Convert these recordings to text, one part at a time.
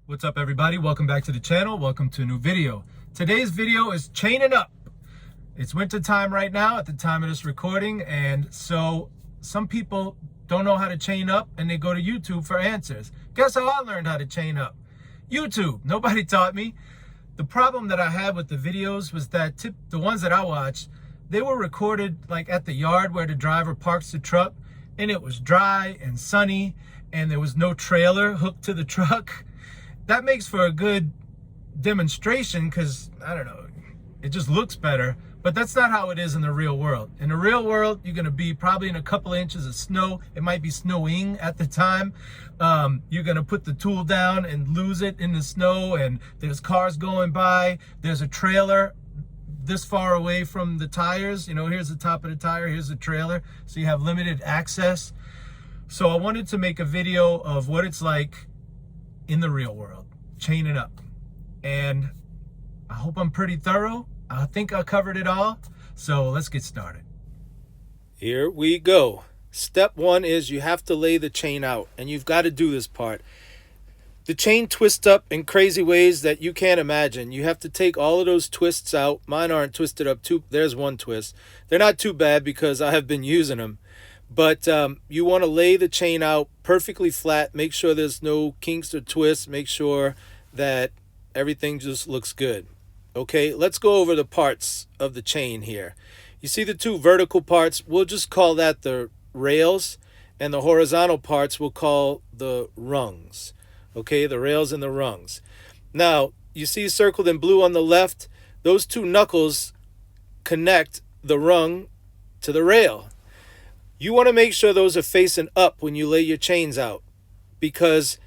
What's up, everybody? Welcome back to the channel. Welcome to a new video. Today's video is chaining up. It's winter time right now at the time of this recording, and so some people don't know how to chain up and they go to YouTube for answers. Guess how I learned how to chain up? YouTube. Nobody taught me. The problem that I had with the videos was that the ones that I watched, they were recorded like at the yard where the driver parks the truck, and it was dry and sunny and there was no trailer hooked to the truck. That makes for a good demonstration because, I don't know, it just looks better. But that's not how it is in the real world. In the real world, you're going to be probably in a couple of inches of snow. It might be snowing at the time. You're going to put the tool down and lose it in the snow, and there's cars going by. There's a trailer this far away from the tires. You know, here's the top of the tire, here's the trailer. So you have limited access. So I wanted to make a video of what it's like in the real world, chaining up. And I hope I'm pretty thorough. I think I covered it all. So let's get started. Here we go. Step one is you have to lay the chain out, and you've got to do this part. The chain twists up in crazy ways that you can't imagine. You have to take all of those twists out. Mine aren't twisted up too. There's one twist. They're not too bad because I have been using them. But you want to lay the chain out perfectly flat. Make sure there's no kinks or twists. Make sure that everything just looks good. Okay, let's go over the parts of the chain here. You see the two vertical parts? We'll just call that the rails. And the horizontal parts we'll call the rungs. Okay, the rails and the rungs. Now, you see circled in blue on the left? Those two knuckles connect the rung to the rail. You want to make sure those are facing up when you lay your chains out, because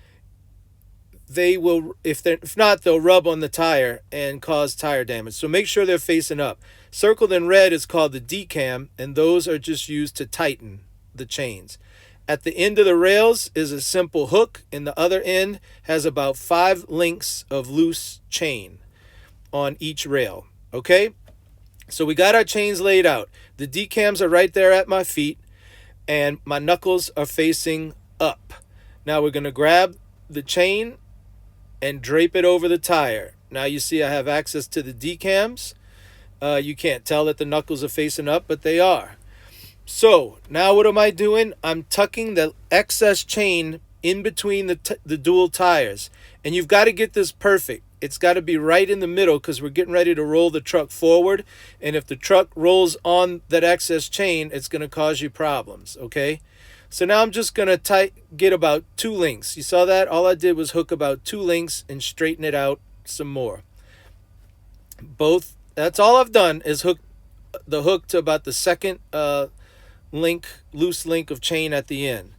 they will, if not, they'll rub on the tire and cause tire damage. So make sure they're facing up. Circled in red is called the decam, and those are just used to tighten the chains. At the end of the rails is a simple hook, and the other end has about 5 links of loose chain on each rail. Okay? So we got our chains laid out. The decams are right there at my feet, and my knuckles are facing up. Now we're going to grab the chain and drape it over the tire. Now you see I have access to the decams. You can't tell that the knuckles are facing up, but they are. So now what am I doing? I'm tucking the excess chain in between the dual tires. And you've got to get this perfect. It's got to be right in the middle because we're getting ready to roll the truck forward. And if the truck rolls on that excess chain, it's going to cause you problems, okay? So now I'm just going to get about 2 links. You saw that? All I did was hook about 2 links and straighten it out some more. That's all I've done is hook the hook to about the second loose link of chain at the end.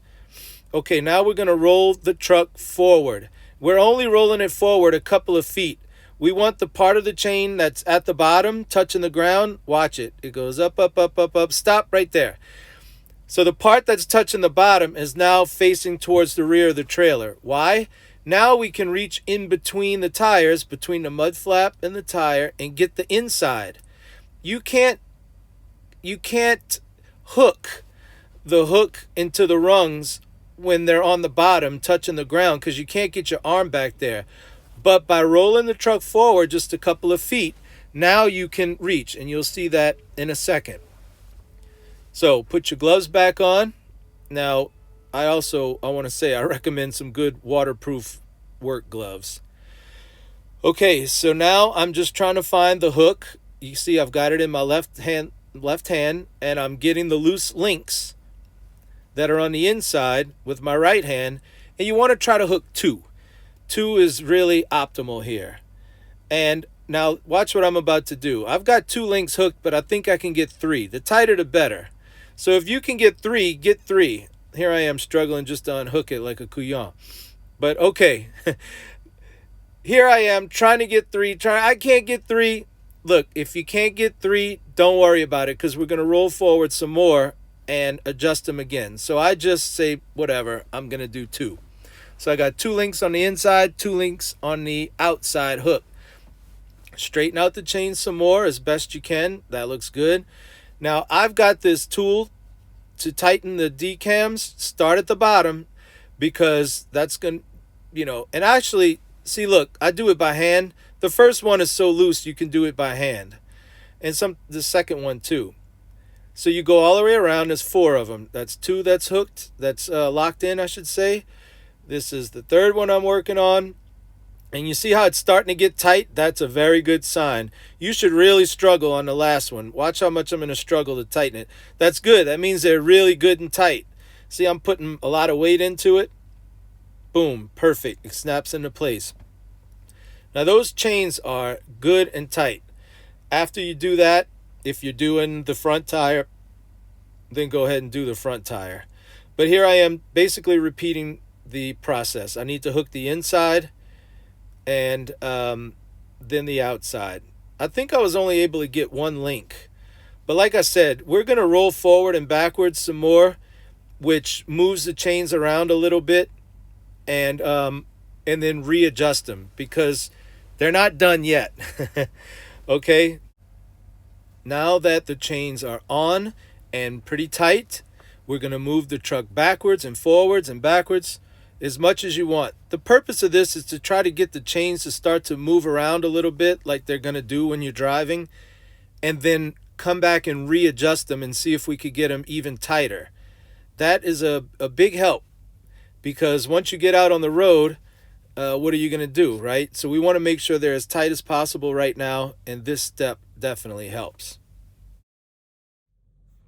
Okay, now we're going to roll the truck forward. We're only rolling it forward a couple of feet. We want the part of the chain that's at the bottom touching the ground. Watch it. It goes up, up, up, up, up. Stop right there. So the part that's touching the bottom is now facing towards the rear of the trailer. Why? Now we can reach in between the tires, between the mud flap and the tire, and get the inside. You can't hook the hook into the rungs when they're on the bottom touching the ground because you can't get your arm back there. But by rolling the truck forward just a couple of feet, now you can reach, and you'll see that in a second. So put your gloves back on. Now I want to say I recommend some good waterproof work gloves. Okay, so now I'm just trying to find the hook. You see I've got it in my left hand, and I'm getting the loose links that are on the inside with my right hand, and you want to try to hook 2. 2 is really optimal here. And now watch what I'm about to do. I've got 2 links hooked, but I think I can get 3. The tighter the better. So if you can get 3, get 3. Here I am struggling just to unhook it like a couillon. But okay. Here I am trying to get 3. I can't get 3. Look, if you can't get 3, don't worry about it because we're going to roll forward some more and adjust them again. So I just say, whatever, I'm going to do 2. So I got 2 links on the inside, 2 links on the outside hook. Straighten out the chain some more as best you can. That looks good. Now I've got this tool to tighten the decams. Start at the bottom because that's going to, and actually See, look, I do it by hand. The first one is so loose you can do it by hand. And the second one too. So you go all the way around. There's 4 of them. That's 2 that's hooked, that's locked in, I should say. This is the 3rd one I'm working on. And you see how it's starting to get tight? That's a very good sign. You should really struggle on the last one. Watch how much I'm going to struggle to tighten it. That's good. That means they're really good and tight. See, I'm putting a lot of weight into it. Boom, perfect. It snaps into place. Now those chains are good and tight. After you do that, if you're doing the front tire, then go ahead and do the front tire. But here I am basically repeating the process. I need to hook the inside and then the outside. I think I was only able to get 1 link. But like I said, we're going to roll forward and backwards some more, which moves the chains around a little bit, and then readjust them because they're not done yet. Okay? Now that the chains are on and pretty tight, we're going to move the truck backwards and forwards and backwards as much as you want. The purpose of this is to try to get the chains to start to move around a little bit like they're going to do when you're driving, and then come back and readjust them and see if we could get them even tighter. That is a big help, because once you get out on the road, what are you going to do, right? So we want to make sure they're as tight as possible right now, and this step definitely helps.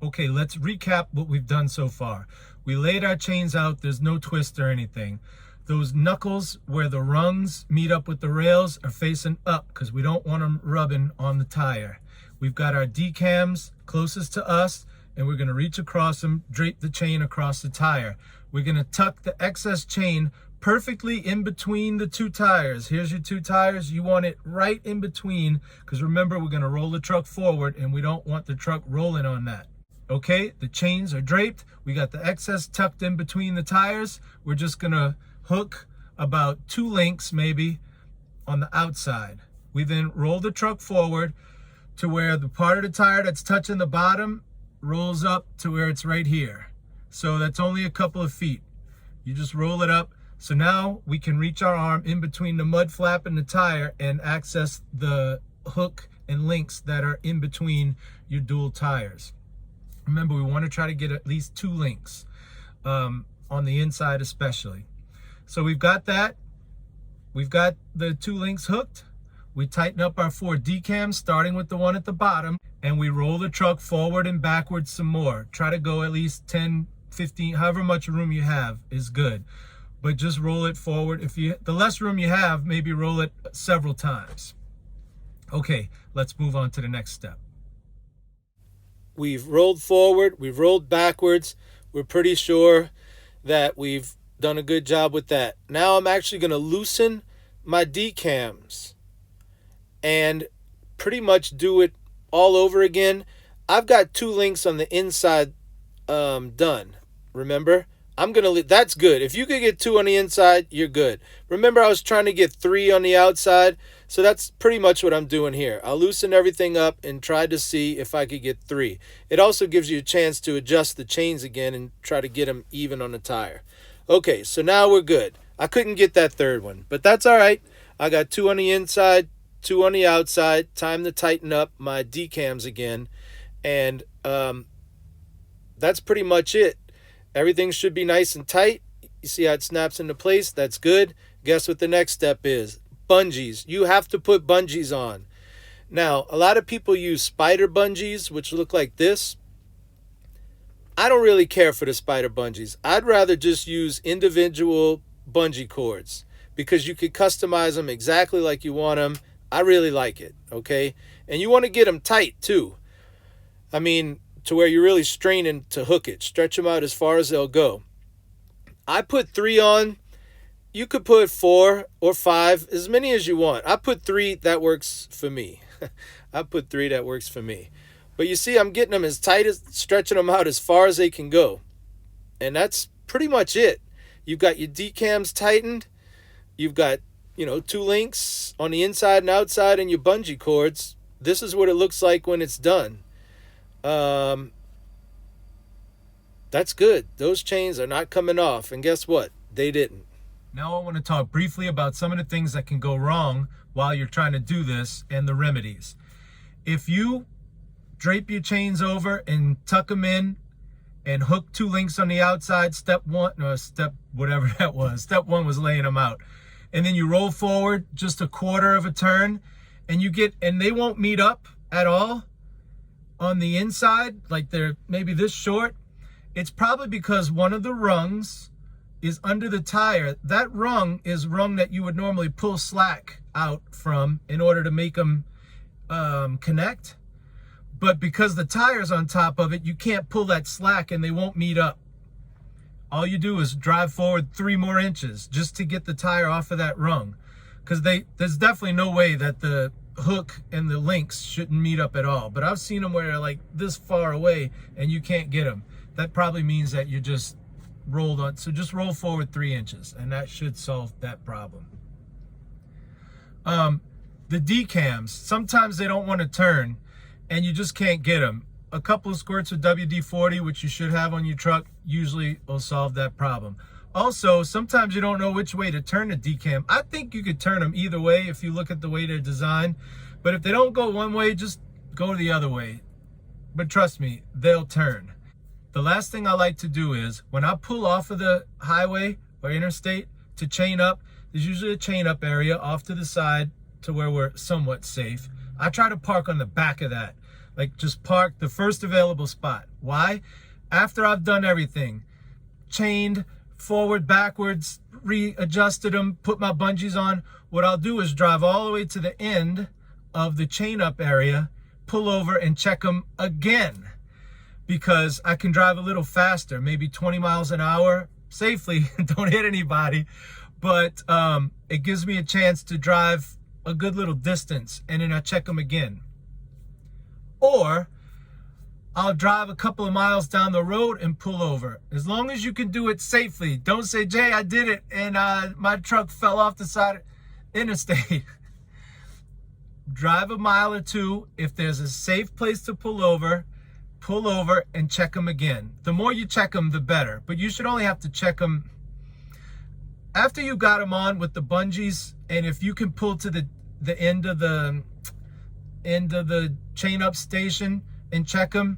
Okay, let's recap what we've done so far. We laid our chains out. There's no twist or anything. Those knuckles where the rungs meet up with the rails are facing up because we don't want them rubbing on the tire. We've got our decams closest to us, and we're going to reach across them, drape the chain across the tire. We're going to tuck the excess chain perfectly in between the 2 tires. Here's your 2 tires. You want it right in between, because remember, we're going to roll the truck forward and we don't want the truck rolling on that. Okay, the chains are draped. We got the excess tucked in between the tires. We're just going to hook about 2 links maybe on the outside. We then roll the truck forward to where the part of the tire that's touching the bottom rolls up to where it's right here. So that's only a couple of feet. You just roll it up. So now we can reach our arm in between the mud flap and the tire and access the hook and links that are in between your dual tires. Remember, we want to try to get at least 2 links on the inside especially. So we've got that. We've got the 2 links hooked. We tighten up our 4 decams, starting with the one at the bottom, and we roll the truck forward and backwards some more. Try to go at least 10, 15, however much room you have is good. But just roll it forward. The less room you have, maybe roll it several times. Okay, let's move on to the next step. We've rolled forward, we've rolled backwards. We're pretty sure that we've done a good job with that. Now I'm actually going to loosen my decams and pretty much do it all over again. I've got 2 links on the inside done. Remember? That's good. If you could get 2 on the inside, you're good. Remember, I was trying to get 3 on the outside. So that's pretty much what I'm doing here. I'll loosen everything up and try to see if I could get 3. It also gives you a chance to adjust the chains again and try to get them even on the tire. Okay, so now we're good. I couldn't get that 3rd one, but that's all right. I got 2 on the inside, 2 on the outside. Time to tighten up my decams again. And that's pretty much it. Everything should be nice and tight. You see how it snaps into place? That's good. Guess what the next step is? Bungees. You have to put bungees on. Now, a lot of people use spider bungees, which look like this. I don't really care for the spider bungees. I'd rather just use individual bungee cords because you could customize them exactly like you want them. I really like it, okay? And you want to get them tight too. I mean, to where you're really straining to hook it. Stretch them out as far as they'll go. I put 3 on. You could put 4 or 5, as many as you want. I put 3, that works for me. I put 3, that works for me. But you see, I'm getting them as tight as, stretching them out as far as they can go. And that's pretty much it. You've got your decams tightened. You've got, 2 links on the inside and outside and your bungee cords. This is what it looks like when it's done. That's good. Those chains are not coming off. And guess what? They didn't. Now I want to talk briefly about some of the things that can go wrong while you're trying to do this and the remedies. If you drape your chains over and tuck them in and hook 2 links on the outside, step one was laying them out, and then you roll forward just a quarter of a turn and they won't meet up at all on the inside, like they're maybe this short, it's probably because one of the rungs is under the tire. That rung is rung that you would normally pull slack out from in order to make them connect. But because the tire's on top of it, you can't pull that slack and they won't meet up. All you do is drive forward 3 more inches just to get the tire off of that rung. Because there's definitely no way that the hook and the links shouldn't meet up at all. But I've seen them where they're like this far away and you can't get them. That probably means that you just rolled on. So just roll forward 3 inches and that should solve that problem. The decams, sometimes they don't want to turn and you just can't get them. A couple of squirts of WD-40, which you should have on your truck, usually will solve that problem. Also, sometimes you don't know which way to turn a decam. I think you could turn them either way if you look at the way they're designed. But if they don't go one way, just go the other way. But trust me, they'll turn. The last thing I like to do is, when I pull off of the highway or interstate to chain up, there's usually a chain up area off to the side to where we're somewhat safe. I try to park on the back of that. Like, just park the first available spot. Why? After I've done everything, chained, forward, backwards, readjusted them, put my bungees on, what I'll do is drive all the way to the end of the chain up area, pull over and check them again. Because I can drive a little faster, maybe 20 miles an hour safely, don't hit anybody. But it gives me a chance to drive a good little distance and then I check them again. Or I'll drive a couple of miles down the road and pull over. As long as you can do it safely. Don't say, Jay, I did it and my truck fell off the side of the interstate. Drive a mile or 2. If there's a safe place to pull over and check them again. The more you check them, the better. But you should only have to check them after you got them on with the bungees. And if you can pull to the end of the chain up station and check them,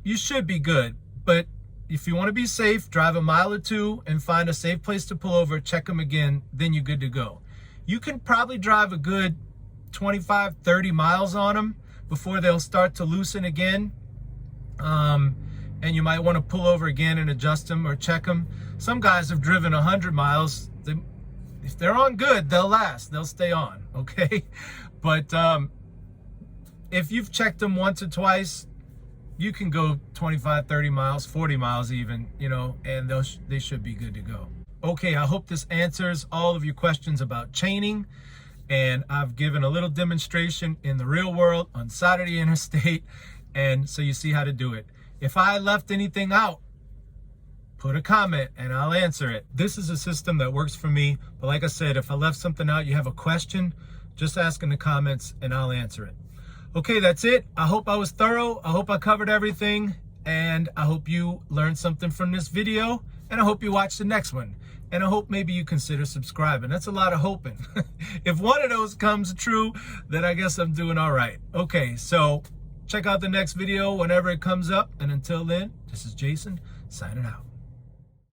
you should be good. But if you want to be safe, drive a mile or 2 and find a safe place to pull over, check them again, then you're good to go. You can probably drive a good 25, 30 miles on them before they'll start to loosen again. And you might want to pull over again and adjust them or check them. Some guys have driven 100 miles. If they're on good, they'll last. They'll stay on, okay? But if you've checked them once or twice, you can go 25, 30 miles, 40 miles even, you know, and they should be good to go. Okay, I hope this answers all of your questions about chaining. And I've given a little demonstration in the real world on side of the interstate. And so you see how to do it. If I left anything out, put a comment and I'll answer it. This is a system that works for me. But like I said, if I left something out, you have a question, just ask in the comments and I'll answer it. Okay, that's it. I hope I was thorough. I hope I covered everything. And I hope you learned something from this video. And I hope you watch the next one. And I hope maybe you consider subscribing. That's a lot of hoping. If one of those comes true, then I guess I'm doing all right. Okay, so check out the next video whenever it comes up. And until then, this is Jason signing out.